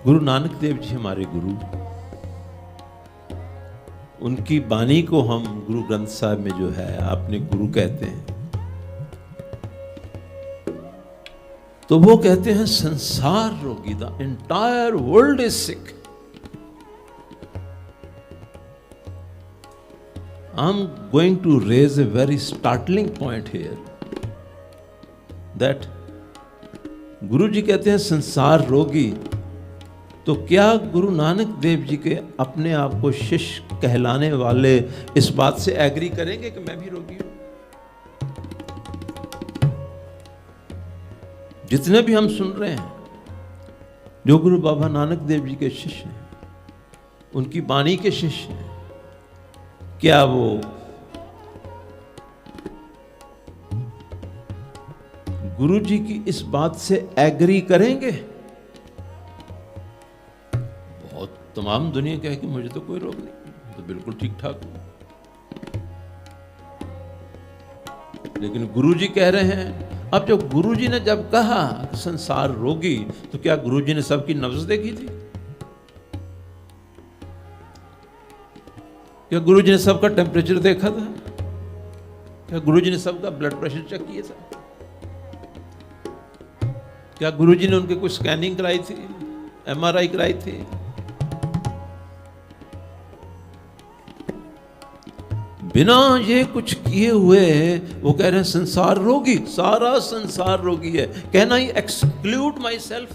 गुरु नानक देव जी हमारे गुरु, उनकी बानी को हम गुरु ग्रंथ साहिब में जो है आपने गुरु कहते हैं, तो वो कहते हैं संसार रोगी, the entire world is sick. I'm going to raise a very startling point here that गुरु जी कहते हैं संसार रोगी, तो क्या गुरु नानक देव जी के अपने आप को शिष्य कहलाने वाले इस बात से एग्री करेंगे कि मैं भी रोगी हूं? जितने भी हम सुन रहे हैं जो गुरु बाबा नानक देव जी के शिष्य हैं, उनकी बानी के शिष्य हैं, क्या वो गुरु जी की इस बात से एग्री करेंगे? बहुत तमाम दुनिया कहे कि मुझे तो कोई रोग नहीं, तो बिल्कुल ठीक ठाक हूं। लेकिन गुरु जी कह रहे हैं, अब जब गुरु जी ने जब कहा संसार रोगी, तो क्या गुरु जी ने सबकी नब्ज देखी थी? क्या गुरु जी ने सबका टेम्परेचर देखा था? क्या गुरु जी ने सबका ब्लड प्रेशर चेक किया था? क्या गुरु जी ने उनके कुछ स्कैनिंग कराई थी, MRI कराई थी? बिना ये कुछ किए हुए वो कह रहे हैं संसार रोगी, सारा संसार रोगी है। Can I exclude myself?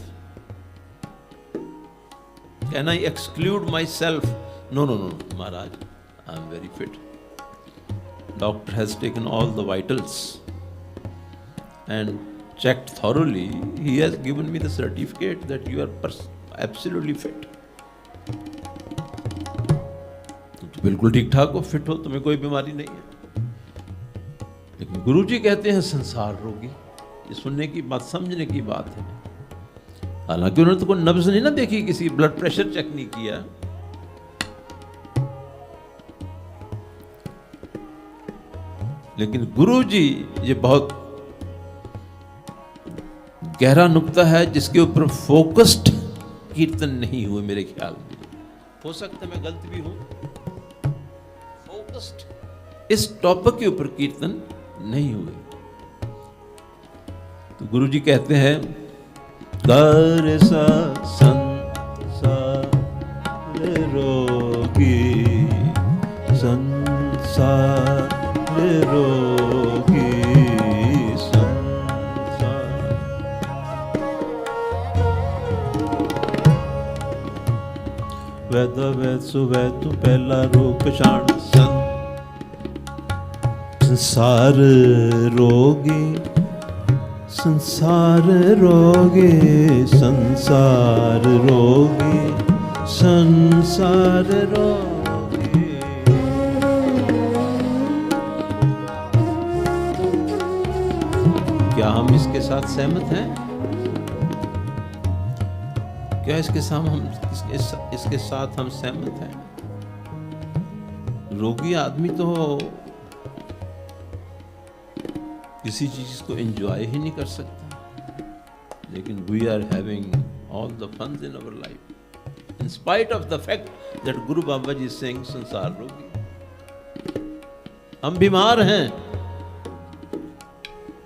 Can I exclude myself? No no no महाराज, I am very fit. Doctor has taken all the vitals and checked thoroughly. He has given me the certificate that you are absolutely fit. तो बिल्कुल ठीक ठाक हो, fit हो, तुम्हें कोई बीमारी नहीं है। लेकिन गुरु जी कहते हैं संसार रोगी। ये सुनने की बात, समझने की बात है। हालांकि उन्होंने तो कोई नब्ज नहीं ना देखी, किसी ब्लड प्रेशर चेक नहीं किया, लेकिन गुरु जी, ये बहुत गहरा नुक्ता है जिसके ऊपर फोकस्ड कीर्तन नहीं हुए मेरे ख्याल में। हो सकता है मैं गलत भी हूं, फोकस्ड इस टॉपिक के ऊपर कीर्तन नहीं हुए। तो गुरु जी कहते हैं कर सा संसार रोगी, संसार रोगी, संसार। वैद वैद सुवैद तू पहला रोग पछाण, संसार रोगी, संसार रोगी, संसार रोगी, संसार रोगी। क्या हम इसके साथ सहमत हैं? क्या इसके साथ हम सहमत हैं? रोगी आदमी तो किसी चीज को एंजॉय ही नहीं कर सकता, लेकिन we are having all the funs in our life in spite of the fact that Guru Baba जी सिंह संसार रोगी। हम बीमार हैं,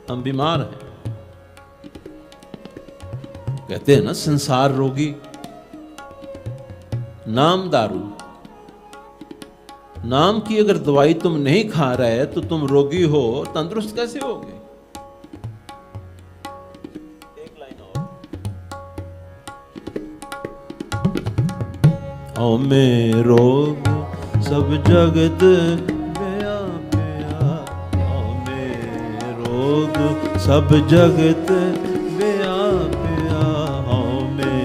हम बीमार हैं। कहते हैं ना संसार रोगी, नाम दारू, नाम की अगर दवाई तुम नहीं खा रहे तो तुम रोगी हो, तंदुरुस्त कैसे होगे? एक लाइन और, ओ में रोग सब जगत सब जगत व्याप्या, हमें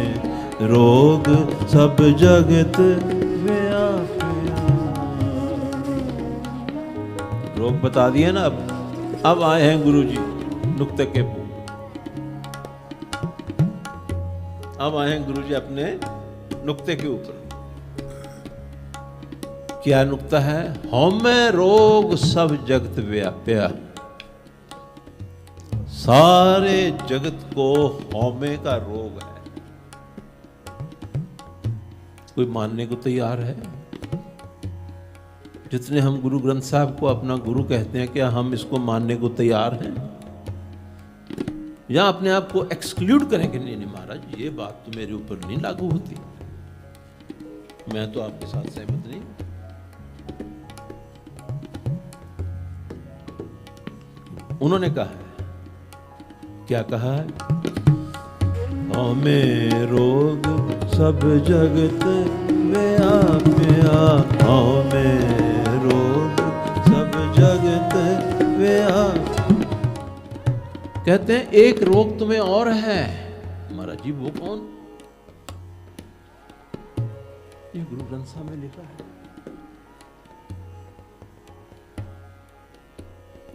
रोग सब जगत व्याप्या। रोग बता दिए ना। अब आए हैं गुरु जी नुक्ते के ऊपर। अब आए हैं गुरु जी अपने नुक्ते के ऊपर। क्या नुक्ता है? हमें रोग सब जगत व्याप्या, सारे जगत को हौमे का रोग है। कोई मानने को तैयार है? जितने हम गुरु ग्रंथ साहब को अपना गुरु कहते हैं, क्या हम इसको मानने को तैयार हैं? या अपने आप को एक्सक्लूड करें कि नहीं नहीं महाराज, ये बात तो मेरे ऊपर नहीं लागू होती, मैं तो आपके साथ सहमत नहीं। उन्होंने कहा है, क्या कहा है? हमें रोग सब जगत व्याप्या, हमें रोग सब जगत व्याप्या। कहते हैं एक रोग तुम्हें और है। महाराज जी वो कौन? ये गुरु ग्रंथ साहब में लिखा है।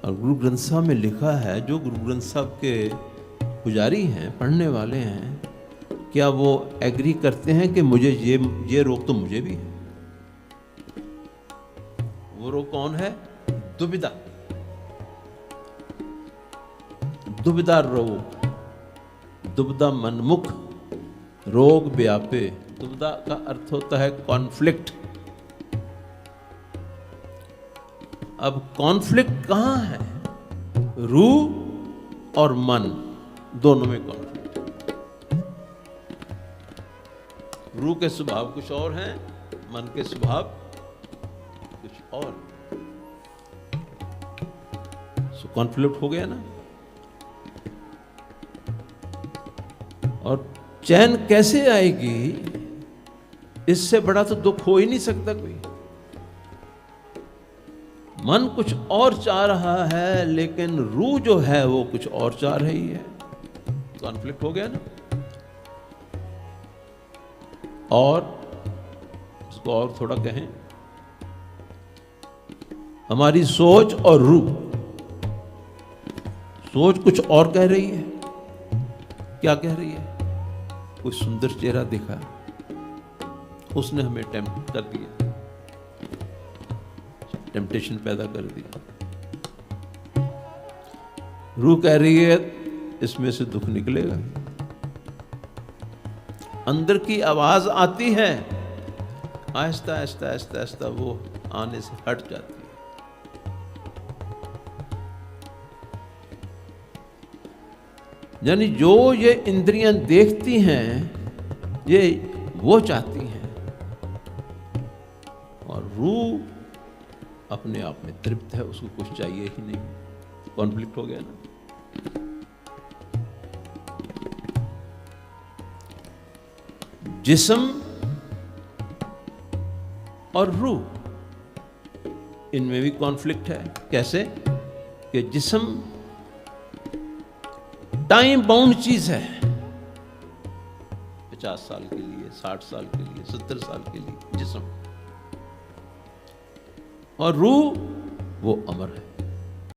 और गुरु ग्रंथ साहब में लिखा है, जो गुरु ग्रंथ साहब के पुजारी हैं, पढ़ने वाले हैं, क्या वो एग्री करते हैं कि मुझे ये रोग तो मुझे भी है? वो रोग कौन है? दुविधा। दुविधा रोग, दुविधा मनमुख रोग व्यापे। दुविधा का अर्थ होता है कॉन्फ्लिक्ट। अब कॉन्फ्लिक्ट कहां है? रूह और मन दोनों में कॉन्फ्लिक्ट। रूह के स्वभाव कुछ और हैं, मन के स्वभाव कुछ और। सो कॉन्फ्लिक्ट हो गया ना। और चैन कैसे आएगी? इससे बड़ा तो दुख हो ही नहीं सकता कोई। मन कुछ और चाह रहा है, लेकिन रूह जो है वो कुछ और चाह रही है। कॉन्फ्लिक्ट हो गया ना। और इसको और थोड़ा कहें, हमारी सोच और रूह, सोच कुछ और कह रही है। क्या कह रही है? कोई सुंदर चेहरा दिखा, उसने हमें टेम्प्ट कर दिया, टेम्पटेशन पैदा कर दिया। रूह कह रही है इसमें से दुख निकलेगा। अंदर की आवाज आती है, आहिस्ता आहिस्ता आहिस्ता आहिस्ता वो आने से हट जाती है। यानी जो ये इंद्रियां देखती हैं, ये वो चाहती हैं, और रूह अपने आप में तृप्त है, उसको कुछ चाहिए ही नहीं। कॉन्फ्लिक्ट हो गया ना। जिस्म और रूह, इनमें भी कॉन्फ्लिक्ट है। कैसे? कि जिस्म टाइम बाउंड चीज है, 50 साल के लिए, 60 साल के लिए, 70 साल के लिए जिस्म, और रूह वो अमर है।